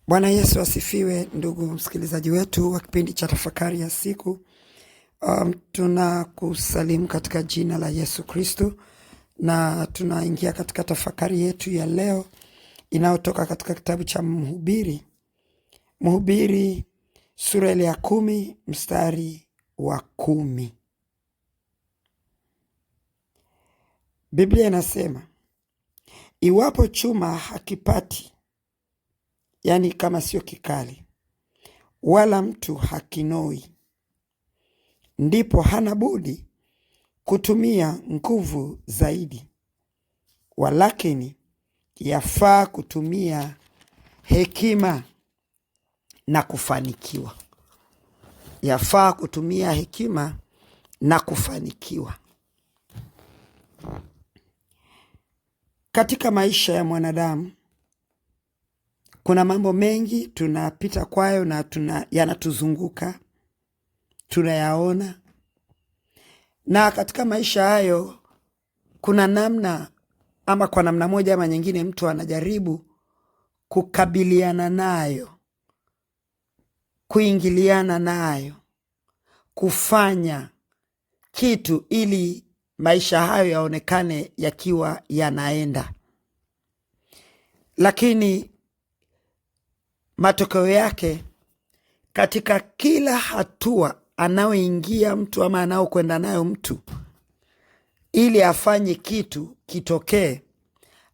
Bwana Yesu asifiwe, ndugu msikilizaji wetu wa kipindi cha tafakari ya siku. Tunakusalimu katika jina la Yesu Kristo na tunaingia katika tafakari yetu ya leo inayotoka katika kitabu cha Mhubiri sura ile ya 10 mstari wa 10. Biblia inasema, iwapo chuma hakipati, yani kama sio kikali, wala mtu hakinoi, ndipo hana budi kutumia nguvu zaidi. Walakini yafaa kutumia hekima na kufanikiwa. Yafaa kutumia hekima na kufanikiwa. Katika maisha ya mwanadamu kuna mambo mengi tunapita kwayo na yanatuzunguka, tunayaona. Na katika maisha hayo kuna namna ama kwa namna moja ama nyingine mtu anajaribu kukabiliana nayo, kuingiliana nayo, kufanya kitu ili maisha hayo yaonekane yakiwa yanaenda. Lakini matokeo yake katika kila hatua anaoingia mtu ama anaokwenda nayo mtu ili afanye kitu kitokee,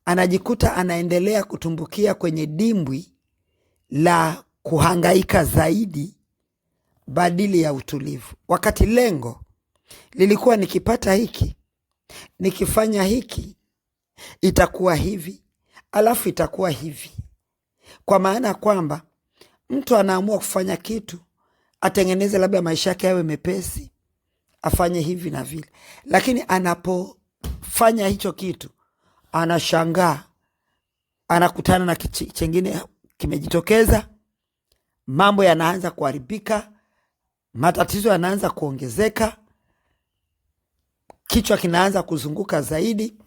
anajikuta anaendelea kutumbukia kwenye dimbwi la kuhangaika zaidi badili ya utulivu. Wakati lengo lilikuwa nikipata hiki, nikifanya hiki, itakuwa hivi, alafu itakuwa hivi. Kwa maana kwamba mtu anaamua kufanya kitu, atengeneze labda maisha yake yawe mepesi, afanye hivi na vile. Lakini anapofanya hicho kitu, anashangaa, anakutana na chengine kimejitokeza, mambo yanaanza kuharibika, matatizo yanaanza kuongezeka, kichwa kinaanza kuzunguka zaidi.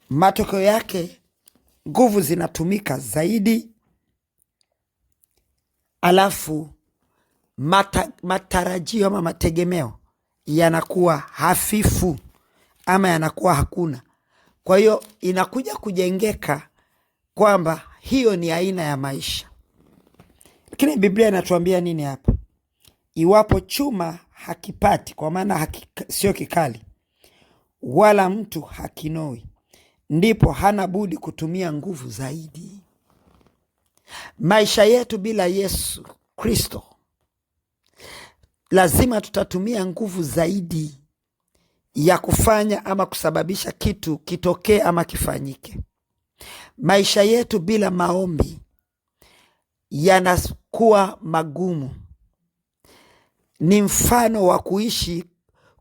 Matokeo yake nguvu zinatumika zaidi, alafu matarajio ama mategemeo yanakuwa hafifu ama yanakuwa hakuna. Kwa hiyo inakuja kujengeka kwamba hiyo ni aina ya maisha. Lakini Biblia inatuambia nini hapa? Iwapo chuma hakipati, kwa maana sio kikali, wala mtu hakinoi, ndipo hana budi kutumia nguvu zaidi. Maisha yetu bila Yesu Kristo, lazima tutatumia nguvu zaidi ya kufanya ama kusababisha kitu kitokee ama kifanyike. Maisha yetu bila maombi yanakuwa magumu. Ni mfano wa kuishi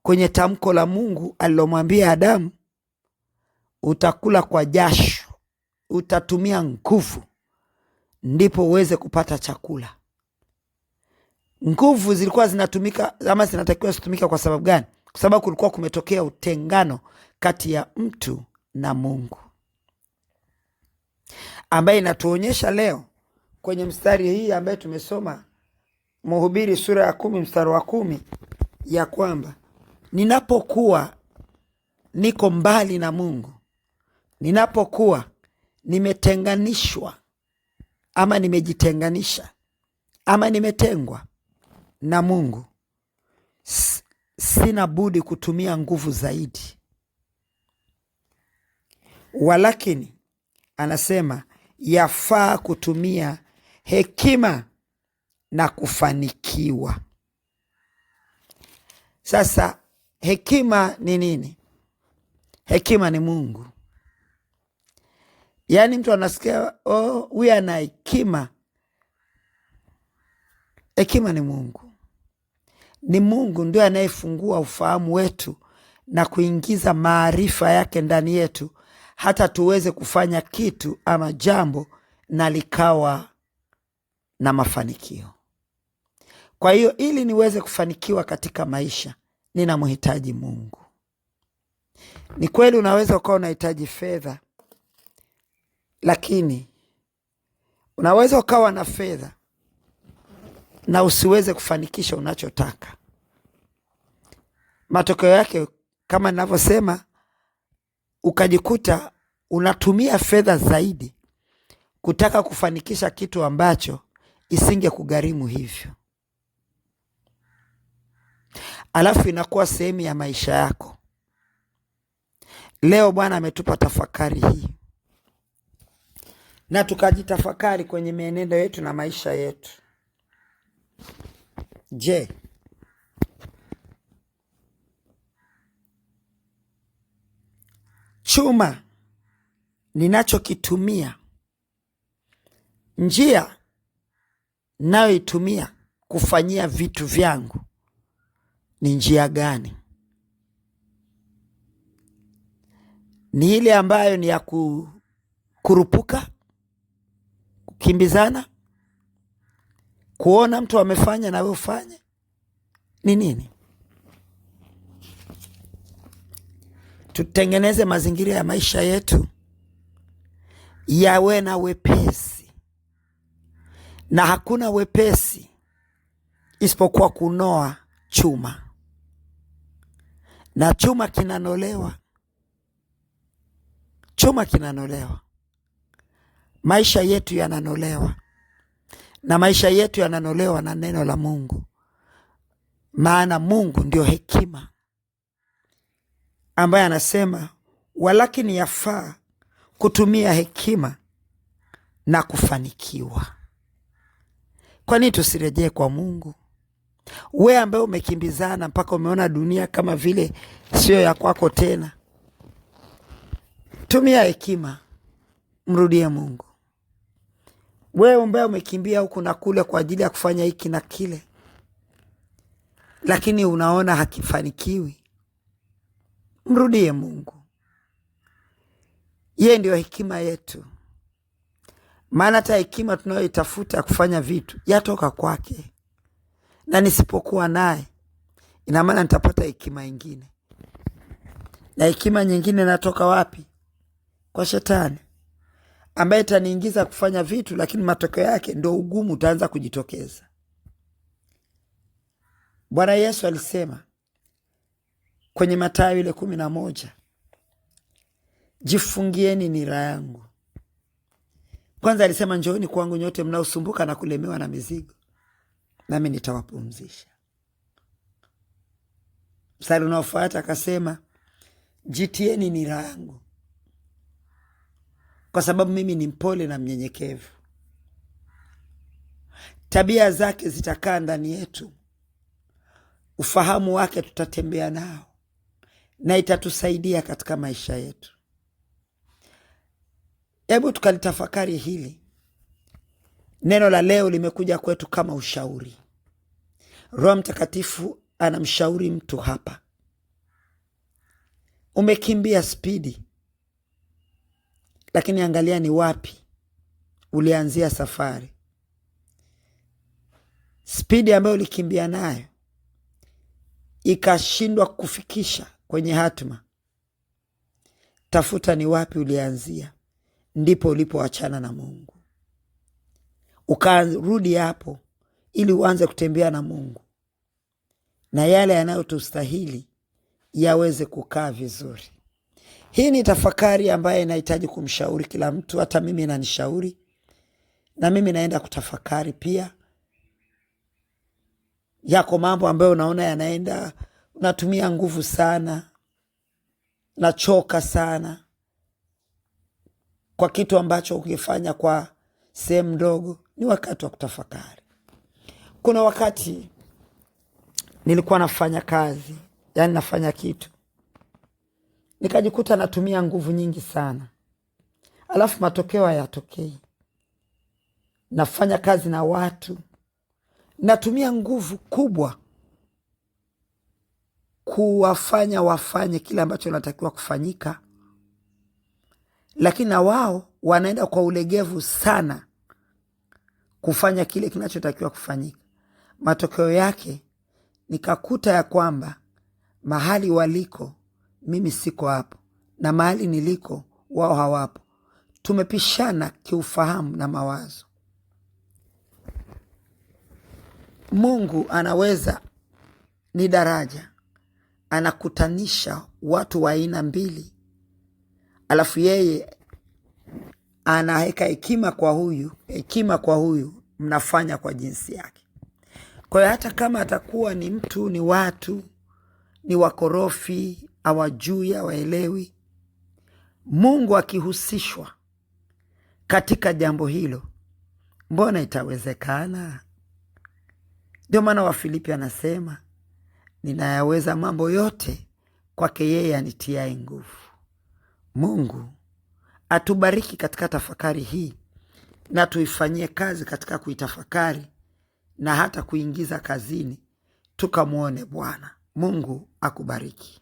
kwenye tamko la Mungu alilomwambia Adamu, utakula kwa jasho, utatumia nguvu, ndipo uweze kupata chakula. Nguvu zilikuwa zinatumika ama zinatakiwa zitumika kwa sababu gani? Kwa sababu kulikuwa kumetokea utengano kati ya mtu na Mungu, ambaye inatuonyesha leo kwenye mstari hii ambaye tumesoma Mhubiri sura ya 10 mstari wa 10, ya kwamba ninapokuwa niko mbali na Mungu, ninapokuwa nimetenganishwa ama nimejitenganisha ama nimetengwa na Mungu, sina budi kutumia nguvu zaidi. Walakini anasema yafaa kutumia hekima na kufanikiwa. Sasa hekima ni nini? Hekima ni Mungu. Yaani mtu anasikia, huyu ana hekima. Hekima ni Mungu. Ni Mungu ndio anayefungua ufahamu wetu na kuingiza maarifa yake ndani yetu, hata tuweze kufanya kitu ama jambo na likawa na mafanikio. Kwa hiyo ili niweze kufanikiwa katika maisha, ninamhitaji Mungu. Ni kweli unaweza ukawa unahitaji fedha, lakini Unaweza ukawa na fedha na usiweze kufanikisha unachotaka. Matokeo yake kama ninavyosema, ukajikuta unatumia fedha zaidi kutaka kufanikisha kitu ambacho isinge kugharimu hivyo. Alafu inakuwa sehemu ya maisha yako. Leo Bwana ametupa tafakari hii, na tukajitafakari kwenye mienendo yetu na maisha yetu. Je, chuma ninachokitumia, njia nayoitumia kufanyia vitu vyangu ni njia gani? Ni ile ambayo ni ya kurupuka, kukimbizana, kuona mtu amefanya na wewe ufanye? Ni nini? Tutengeneze mazingira ya maisha yetu yawe na wepesi, na hakuna wepesi isipokuwa kunoa chuma, na chuma kinanolewa. Chuma kinanolewa, maisha yetu yananolewa, na maisha yetu yananolewa na neno la Mungu. Maana Mungu ndio hekima, ambaye anasema walakini yafaa kutumia hekima na kufanikiwa. Kwa nini tusirejee kwa Mungu? We ambaye umekimbizana mpaka umeona dunia kama vile sio ya kwako tena, tumia hekima, mrudie Mungu. Wewe ambaye umekimbia huku na kule kwa ajili ya kufanya hiki na kile, lakini unaona hakifanikiwi, mrudie Mungu. Yeye ndio hekima yetu. Maana hata hekima tunayoitafuta kufanya vitu yatoka kwake, na nisipokuwa naye ina maana nitapata hekima nyingine, na hekima nyingine natoka wapi? Kwa Shetani, ambaye itaniingiza kufanya vitu, lakini matokeo yake ndio ugumu utaanza kujitokeza. Bwana Yesu alisema kwenye Mathayo ile 11, jifungieni nira yangu. Kwanza alisema njooni kwangu nyote mnaosumbuka na kulemewa na mizigo, nami nitawapumzisha. Mstari unaofuata akasema jitieni nira yangu, kwa sababu mimi ni mpole na mnyenyekevu. Tabia zake zitakaa ndani yetu, ufahamu wake tutatembea nao, na itatusaidia katika maisha yetu. Hebu tukalitafakari hili. Neno la leo limekuja kwetu kama ushauri. Roho Mtakatifu anamshauri mtu hapa. Umekimbia spidi, lakini angalia ni wapi ulianzia safari. Spidi ambayo ulikimbia nayo ikashindwa kufikisha kwenye hatima. Tafuta ni wapi ulianzia, ndipo ulipoachana na Mungu. Ukarudi hapo ili uanze kutembea na Mungu, na yale yanayotustahili yaweze kukaa vizuri. Hii ni tafakari ambayo inahitaji kumshauri kila mtu. Hata mimi inanishauri, na mimi naenda kutafakari pia. Yako mambo ambayo unaona yanaenda, unatumia nguvu sana, nachoka sana kwa kitu ambacho ukifanya kwa sehemu ndogo. Ni wakati wa kutafakari. Kuna wakati nilikuwa nafanya kazi, yani nafanya kitu, nikajikuta natumia nguvu nyingi sana, alafu matokeo hayatokei. Nafanya kazi na watu, natumia nguvu kubwa kuwafanya wafanye kile ambacho natakiwa kufanyika, lakini na wao wanaenda kwa ulegevu sana kufanya kile kinachotakiwa kufanyika. Matokeo yake nikakuta ya kwamba mahali waliko mimi siko hapo, na mahali niliko wao hawapo. Tumepishana kiufahamu na mawazo. Mungu anaweza, ni daraja, anakutanisha watu wa aina mbili, alafu yeye anaweka hekima kwa huyu, mnafanya kwa jinsi yake. Kwa hiyo hata kama atakuwa ni mtu, ni watu, ni wakorofi, hawajui, hawaelewi, Mungu akihusishwa katika jambo hilo, mbona itawezekana? Ndio maana Wafilipi anasema, ninayaweza mambo yote kwake yeye anitiaye nguvu. Mungu atubariki katika tafakari hii, na tuifanyie kazi katika kuitafakari na hata kuingiza kazini, tukamwone Bwana. Mungu akubariki.